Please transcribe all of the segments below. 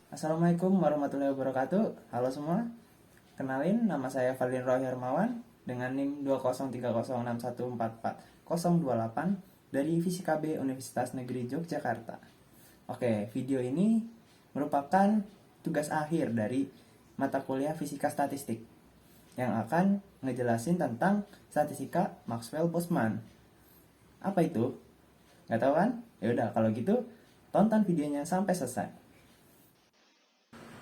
Assalamualaikum warahmatullahi wabarakatuh. Halo semua. Kenalin, nama saya Fadlin Roy Hermawan dengan NIM 20306144028 dari Fisika B Universitas Negeri Yogyakarta. Oke, video ini merupakan tugas akhir dari mata kuliah Fisika Statistik yang akan ngejelasin tentang statistika Maxwell-Boltzmann. Apa itu? Nggak tahu kan? Yaudah, kalau gitu tonton videonya sampai selesai.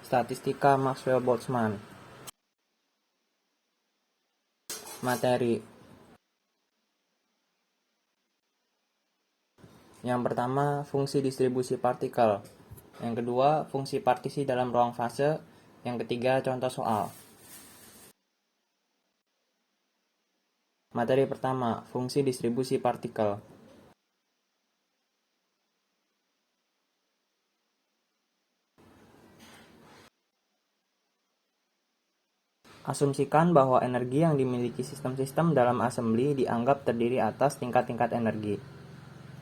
Statistika Maxwell-Boltzmann. Materi. Yang pertama, fungsi distribusi partikel. Yang kedua, fungsi partisi dalam ruang fase. Yang ketiga, contoh soal. Materi pertama, fungsi distribusi partikel. Asumsikan bahwa energi yang dimiliki sistem-sistem dalam assembly dianggap terdiri atas tingkat-tingkat energi.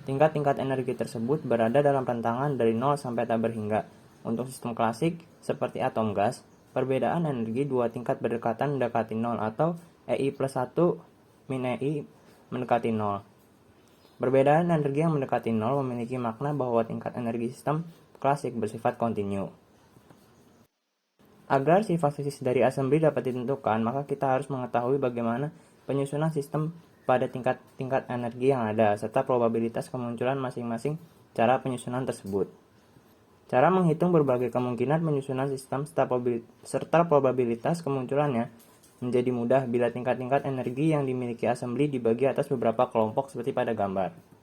Tingkat-tingkat energi tersebut berada dalam rentangan dari 0 sampai tak berhingga. Untuk sistem klasik, seperti atom gas, perbedaan energi dua tingkat berdekatan mendekati 0 atau EI plus 1 min EI mendekati 0. Perbedaan energi yang mendekati 0 memiliki makna bahwa tingkat energi sistem klasik bersifat kontinu. Agar sifat fisis dari assembly dapat ditentukan, maka kita harus mengetahui bagaimana penyusunan sistem pada tingkat-tingkat energi yang ada, serta probabilitas kemunculan masing-masing cara penyusunan tersebut. Cara menghitung berbagai kemungkinan penyusunan sistem serta probabilitas kemunculannya menjadi mudah bila tingkat-tingkat energi yang dimiliki assembly dibagi atas beberapa kelompok seperti pada gambar.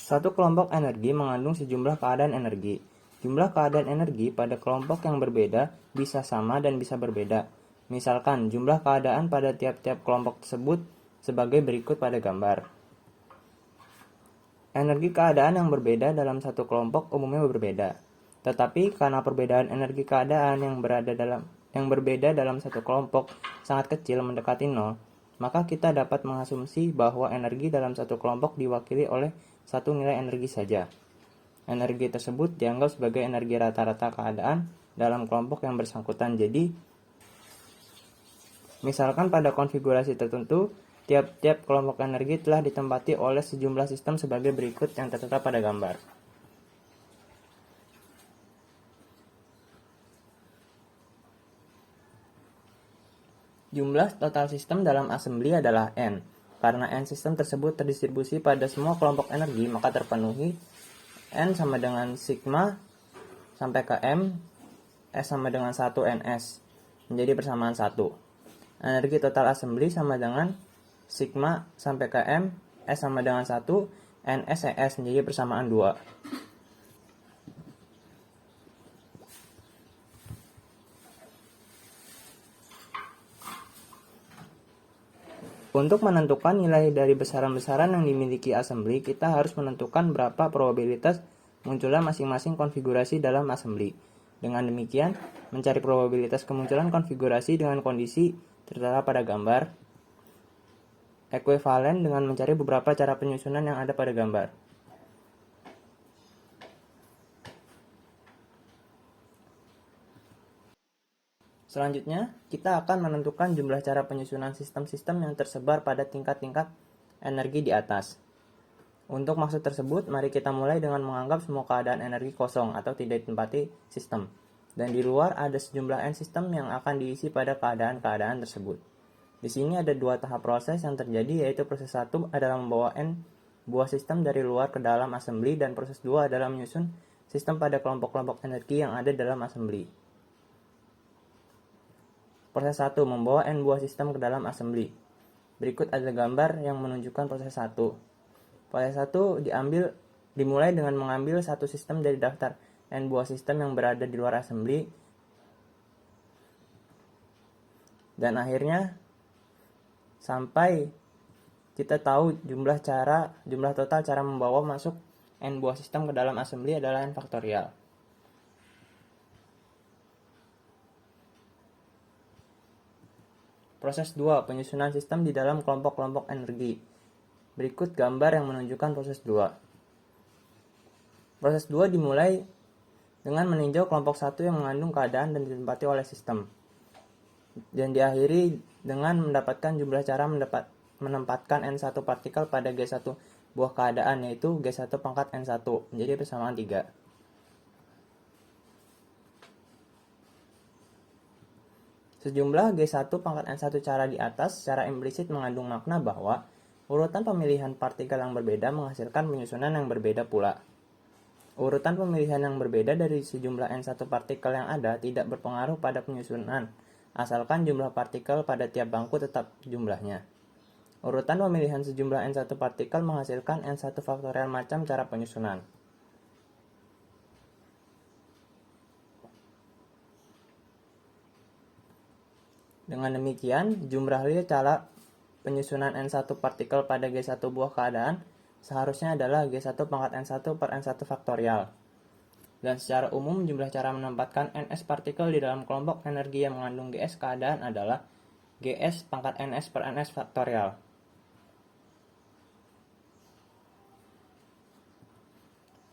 Satu kelompok energi mengandung sejumlah keadaan energi. Jumlah keadaan energi pada kelompok yang berbeda bisa sama dan bisa berbeda. Misalkan, jumlah keadaan pada tiap-tiap kelompok tersebut sebagai berikut pada gambar. Energi keadaan yang berbeda dalam satu kelompok umumnya berbeda. Tetapi karena perbedaan energi keadaan yang berbeda dalam satu kelompok sangat kecil mendekati 0, maka kita dapat mengasumsi bahwa energi dalam satu kelompok diwakili oleh satu nilai energi saja. Energi tersebut dianggap sebagai energi rata-rata keadaan dalam kelompok yang bersangkutan. Jadi, misalkan pada konfigurasi tertentu, tiap-tiap kelompok energi telah ditempati oleh sejumlah sistem sebagai berikut yang tertera pada gambar. Jumlah total sistem dalam assembly adalah N. Karena N sistem tersebut terdistribusi pada semua kelompok energi, maka terpenuhi N sama dengan sigma sampai ke M, S sama dengan 1 NS, menjadi persamaan 1. Energi total assembly sama dengan sigma sampai ke M, S sama dengan 1, NS ES menjadi persamaan 2. Untuk menentukan nilai dari besaran-besaran yang dimiliki assembly, kita harus menentukan berapa probabilitas munculnya masing-masing konfigurasi dalam assembly. Dengan demikian, mencari probabilitas kemunculan konfigurasi dengan kondisi tertera pada gambar, ekuivalen dengan mencari beberapa cara penyusunan yang ada pada gambar. Selanjutnya, kita akan menentukan jumlah cara penyusunan sistem-sistem yang tersebar pada tingkat-tingkat energi di atas. Untuk maksud tersebut, mari kita mulai dengan menganggap semua keadaan energi kosong atau tidak ditempati sistem. Dan di luar ada sejumlah N sistem yang akan diisi pada keadaan-keadaan tersebut. Di sini ada dua tahap proses yang terjadi, yaitu proses 1 adalah membawa N buah sistem dari luar ke dalam assembly, dan proses 2 adalah menyusun sistem pada kelompok-kelompok energi yang ada dalam assembly. Proses 1 membawa N buah sistem ke dalam assembly. Berikut ada gambar yang menunjukkan proses 1. Proses 1 dimulai dengan mengambil satu sistem dari daftar N buah sistem yang berada di luar assembly, dan akhirnya sampai kita tahu jumlah total cara membawa masuk N buah sistem ke dalam assembly adalah N faktorial. Proses 2. Penyusunan sistem di dalam kelompok-kelompok energi. Berikut gambar yang menunjukkan proses 2. Proses 2 dimulai dengan meninjau kelompok 1 yang mengandung keadaan dan ditempati oleh sistem. Dan diakhiri dengan mendapatkan jumlah cara menempatkan N1 partikel pada G1 buah keadaan, yaitu G1 pangkat N1 menjadi persamaan 3. Sejumlah G1 pangkat N1 cara di atas secara implisit mengandung makna bahwa urutan pemilihan partikel yang berbeda menghasilkan penyusunan yang berbeda pula. Urutan pemilihan yang berbeda dari sejumlah N1 partikel yang ada tidak berpengaruh pada penyusunan, asalkan jumlah partikel pada tiap bangku tetap jumlahnya. Urutan pemilihan sejumlah N1 partikel menghasilkan N1 faktorial macam cara penyusunan. Dengan demikian, jumlah real cara penyusunan N1 partikel pada G1 buah keadaan seharusnya adalah G1 pangkat N1 per N1 faktorial. Dan secara umum, jumlah cara menempatkan Ns partikel di dalam kelompok energi yang mengandung Gs keadaan adalah Gs pangkat Ns per Ns faktorial.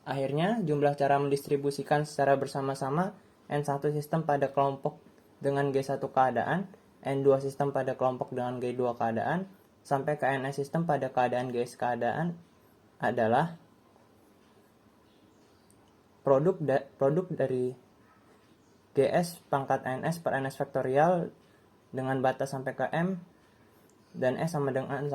Akhirnya, jumlah cara mendistribusikan secara bersama-sama N1 sistem pada kelompok dengan G1 keadaan, N2 sistem pada kelompok dengan G2 keadaan, sampai ke Ns sistem pada keadaan Gs keadaan adalah produk dari Gs pangkat Ns per Ns faktorial dengan batas sampai ke M dan S sama dengan 1.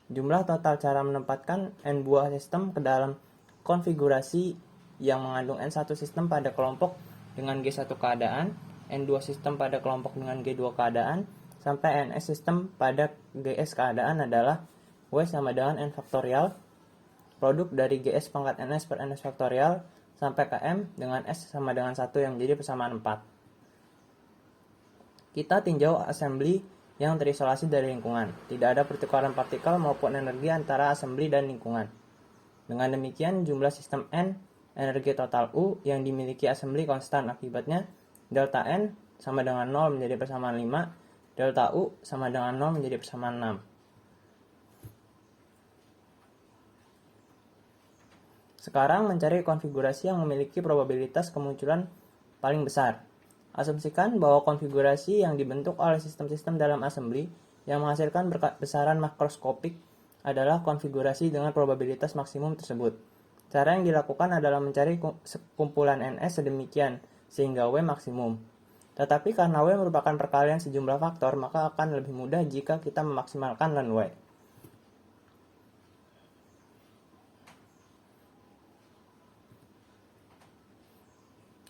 Jumlah total cara menempatkan N buah sistem ke dalam konfigurasi yang mengandung N1 sistem pada kelompok dengan G1 keadaan, N2 sistem pada kelompok dengan G2 keadaan, sampai Ns sistem pada Gs keadaan adalah W sama dengan N faktorial, produk dari Gs pangkat Ns per Ns faktorial sampai ke M dengan S sama dengan 1 yang menjadi persamaan 4. Kita tinjau assembly yang terisolasi dari lingkungan. Tidak ada pertukaran partikel maupun energi antara assembly dan lingkungan. Dengan demikian, jumlah sistem N, energi total U yang dimiliki assembly konstan. Akibatnya, delta N sama dengan 0 menjadi persamaan 5, delta U sama dengan 0 menjadi persamaan 6. Sekarang mencari konfigurasi yang memiliki probabilitas kemunculan paling besar. Asumsikan bahwa konfigurasi yang dibentuk oleh sistem-sistem dalam assembly yang menghasilkan besaran makroskopik adalah konfigurasi dengan probabilitas maksimum tersebut. Cara yang dilakukan adalah mencari kumpulan Ns sedemikian sehingga W maksimum. Tetapi karena W merupakan perkalian sejumlah faktor, maka akan lebih mudah jika kita memaksimalkan ln W.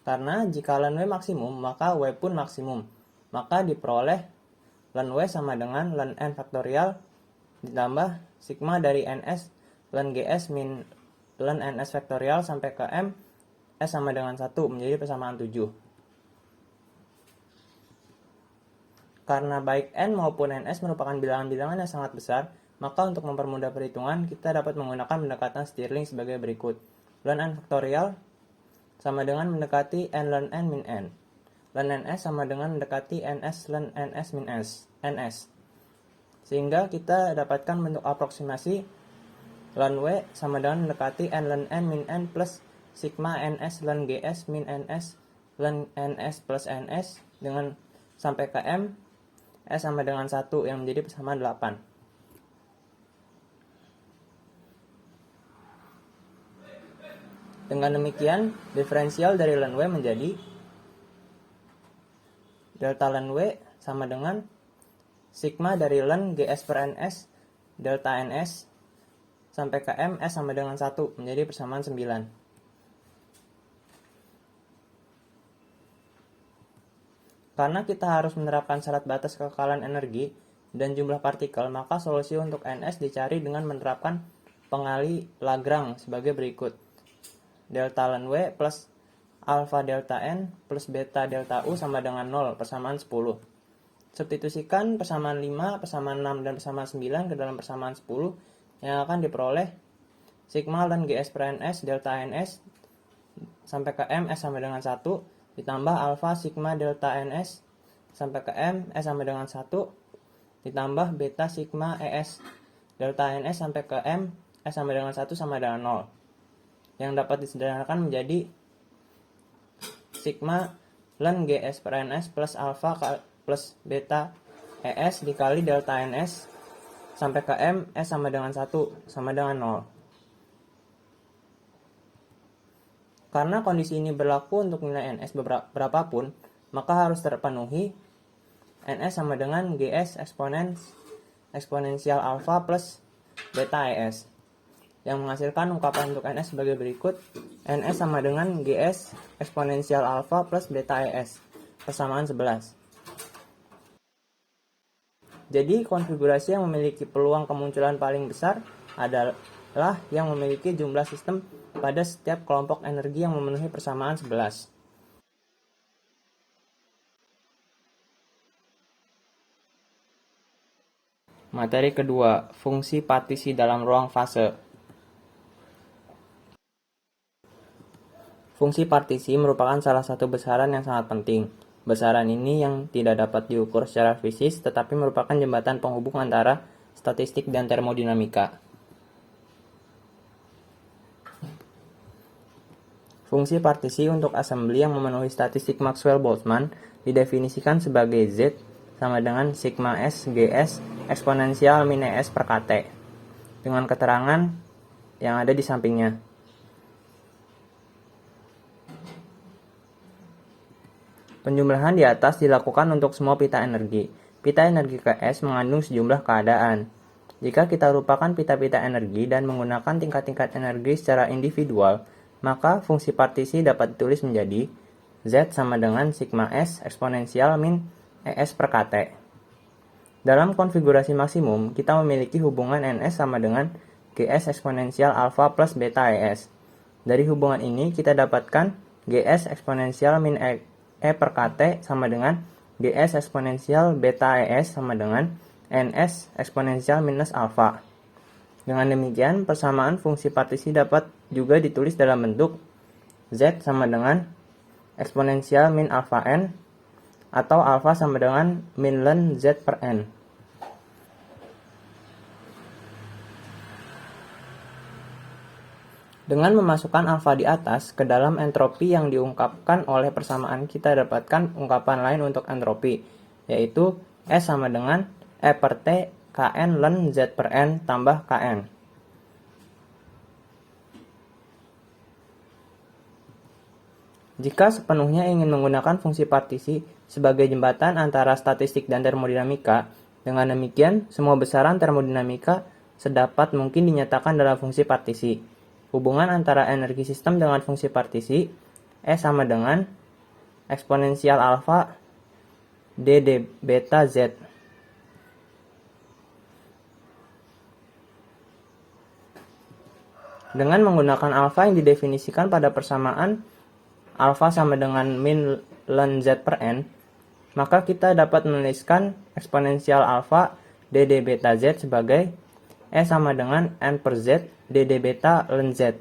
Karena jika ln W maksimum, maka W pun maksimum. Maka diperoleh ln W sama dengan ln N faktorial ditambah sigma dari Ns ln Gs min ln Ns faktorial sampai ke M S sama dengan 1 menjadi persamaan 7. Karena baik N maupun Ns merupakan bilangan-bilangan yang sangat besar, maka untuk mempermudah perhitungan, kita dapat menggunakan pendekatan Stirling sebagai berikut. Ln N faktorial sama dengan mendekati N ln N min N. Ln Ns sama dengan mendekati Ns ln Ns min Ns. Sehingga kita dapatkan bentuk aproksimasi ln W sama dengan mendekati N ln N min N plus sigma Ns ln Gs min Ns ln Ns plus Ns dengan sampai ke M S sama dengan 1 yang menjadi persamaan 8. Dengan demikian, diferensial dari ln W menjadi delta ln W sama dengan sigma dari ln Gs per Ns delta Ns sampai ke M S sama dengan 1 menjadi persamaan 9. Karena kita harus menerapkan syarat batas kekekalan energi dan jumlah partikel, maka solusi untuk Ns dicari dengan menerapkan pengali Lagrange sebagai berikut. Delta ln W plus alpha delta N plus beta delta U sama dengan 0, persamaan 10. Substitusikan persamaan 5, persamaan 6, dan persamaan 9 ke dalam persamaan 10 yang akan diperoleh sigma ln Gs per Ns delta Ns sampai ke M S sama dengan 1 ditambah alpha sigma delta Ns sampai ke M, S sama dengan 1, ditambah beta sigma ES delta NS sampai ke M, S sama dengan 1 sama dengan 0. Yang dapat disederhanakan menjadi sigma ln GS per NS plus alpha plus beta ES dikali delta NS sampai ke M, S sama dengan 1 sama dengan 0. Karena kondisi ini berlaku untuk nilai NS berapapun, maka harus terpenuhi NS sama dengan GS eksponensial alpha plus beta ES, yang menghasilkan ungkapan untuk NS sebagai berikut. NS sama dengan GS eksponensial alpha plus beta ES, persamaan 11. Jadi konfigurasi yang memiliki peluang kemunculan paling besar adalah yang memiliki jumlah sistem pada setiap kelompok energi yang memenuhi persamaan 11. Materi kedua, fungsi partisi dalam ruang fase. Fungsi partisi merupakan salah satu besaran yang sangat penting. Besaran ini yang tidak dapat diukur secara fisik, tetapi merupakan jembatan penghubung antara statistik dan termodinamika. Fungsi partisi untuk assembly yang memenuhi statistik Maxwell-Boltzmann didefinisikan sebagai Z sama dengan sigma S GS eksponensial min ES per KT, dengan keterangan yang ada di sampingnya. Penjumlahan di atas dilakukan untuk semua pita energi. Pita energi Ks mengandung sejumlah keadaan. Jika kita lupakan pita-pita energi dan menggunakan tingkat-tingkat energi secara individual, maka fungsi partisi dapat ditulis menjadi Z sama dengan sigma S eksponensial min ES per KT. Dalam konfigurasi maksimum, kita memiliki hubungan NS sama dengan GS eksponensial alpha plus beta ES. Dari hubungan ini, kita dapatkan GS eksponensial min E per KT sama dengan GS eksponensial beta ES sama dengan NS eksponensial minus alpha. Dengan demikian, persamaan fungsi partisi dapat juga ditulis dalam bentuk Z sama dengan eksponensial min alpha N atau alpha sama dengan min ln Z per N. Dengan memasukkan alfa di atas ke dalam entropi yang diungkapkan oleh persamaan, kita dapatkan ungkapan lain untuk entropi, yaitu S sama dengan E per T Kn ln Z per N tambah Kn. Jika sepenuhnya ingin menggunakan fungsi partisi sebagai jembatan antara statistik dan termodinamika, dengan demikian semua besaran termodinamika sedapat mungkin dinyatakan dalam fungsi partisi. Hubungan antara energi sistem dengan fungsi partisi E sama dengan eksponensial alfa d beta Z. Dengan menggunakan alfa yang didefinisikan pada persamaan alfa sama dengan min ln Z per N, maka kita dapat menuliskan eksponensial alfa dd beta Z sebagai E sama dengan N per Z dd beta ln Z.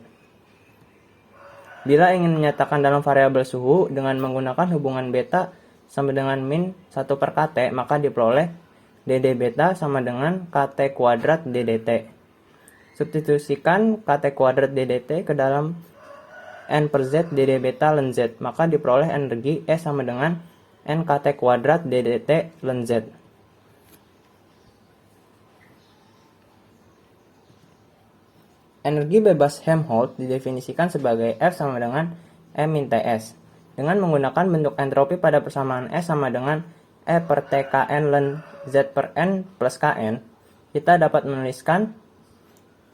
Bila ingin menyatakan dalam variabel suhu dengan menggunakan hubungan beta sama dengan min 1 per KT, maka diperoleh dd beta sama dengan KT kuadrat ddt. Substitusikan KT kuadrat ddt ke dalam N per Z dd beta ln Z, maka diperoleh energi E sama dengan N KT kuadrat ddt ln Z. Energi bebas Helmholtz didefinisikan sebagai F sama dengan E min Ts. Dengan menggunakan bentuk entropi pada persamaan S sama dengan E per T Kn ln Z per N plus Kn, kita dapat menuliskan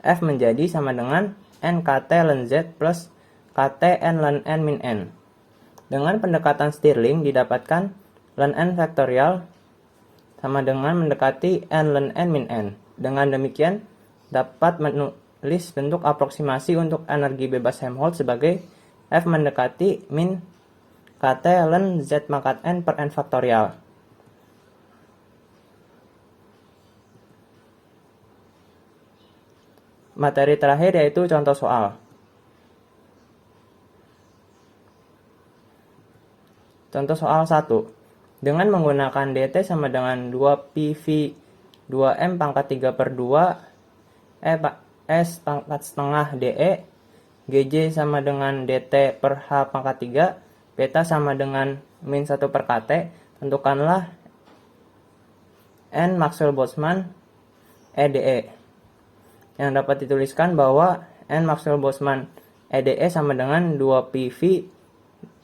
F menjadi sama dengan NKT ln Z plus KT N ln N min N. Dengan pendekatan Stirling didapatkan ln N faktorial sama dengan mendekati N ln N min N. Dengan demikian dapat menulis bentuk aproksimasi untuk energi bebas Helmholtz sebagai F mendekati min KT ln Z pangkat N per N faktorial. Materi terakhir yaitu contoh soal. Contoh soal 1. Dengan menggunakan dt sama dengan 2PV 2M pangkat 3 per 2 S pangkat setengah DE, GJ sama dengan dt per H pangkat 3, beta sama dengan min 1 per KT. Tentukanlah N Maxwell-Boltzmann EDE, yang dapat dituliskan bahwa N Maxwell-Boltzmann EDE sama dengan 2PV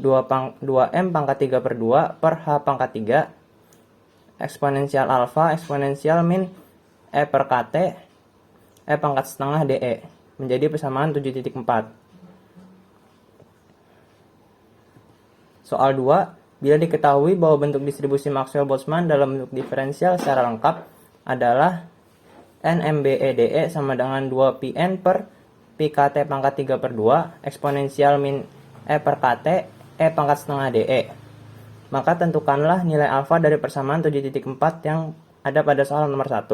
2M pangkat 3 per 2 per H pangkat 3 eksponensial alfa eksponensial min E per KT E pangkat setengah DE menjadi persamaan 7.4. Soal 2. Bila diketahui bahwa bentuk distribusi Maxwell-Boltzmann dalam bentuk diferensial secara lengkap adalah NMBEDE sama dengan 2PN per PKT pangkat 3 per 2 eksponensial min E per KT E pangkat setengah DE, maka tentukanlah nilai alfa dari persamaan 7.4 yang ada pada soal nomor 1.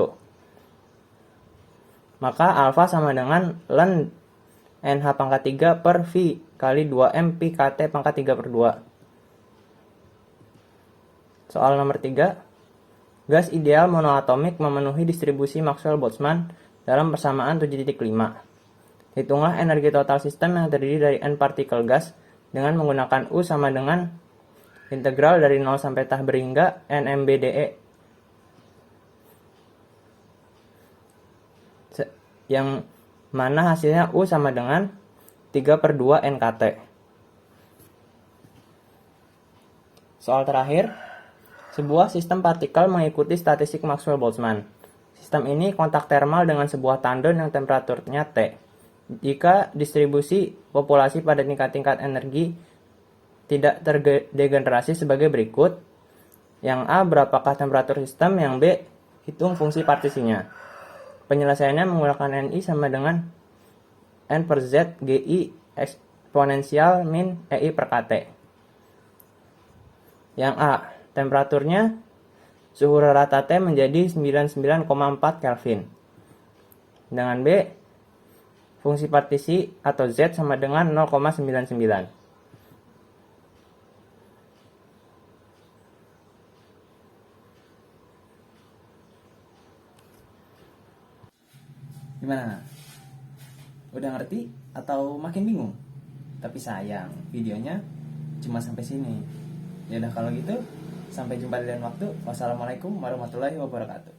Maka alfa sama dengan ln NH pangkat 3 per V kali 2M Pi KT pangkat 3 per 2. Soal nomor 3. Gas ideal monoatomik memenuhi distribusi Maxwell-Boltzmann dalam persamaan 7.5. Hitunglah energi total sistem yang terdiri dari N partikel gas dengan menggunakan U sama dengan integral dari 0 sampai tah berhingga NMBDE, yang mana hasilnya U sama dengan 3 per 2 NKT. Soal terakhir. Sebuah sistem partikel mengikuti statistik Maxwell-Boltzmann. Sistem ini kontak termal dengan sebuah tandon yang temperaturnya T. Jika distribusi populasi pada tingkat-tingkat energi tidak terdegenerasi sebagai berikut. Yang A, berapakah temperatur sistem? Yang B, hitung fungsi partisinya. Penyelesaiannya menggunakan NI sama dengan N per Z GI eksponensial min EI per KT. Yang A, temperaturnya suhu rata T menjadi 99,4 Kelvin. Dengan B, fungsi partisi atau Z sama dengan 0,99. Gimana? Udah ngerti atau makin bingung? Tapi sayang, videonya cuma sampai sini. Ya udah kalau gitu, sampai jumpa di lain waktu. Wassalamualaikum warahmatullahi wabarakatuh.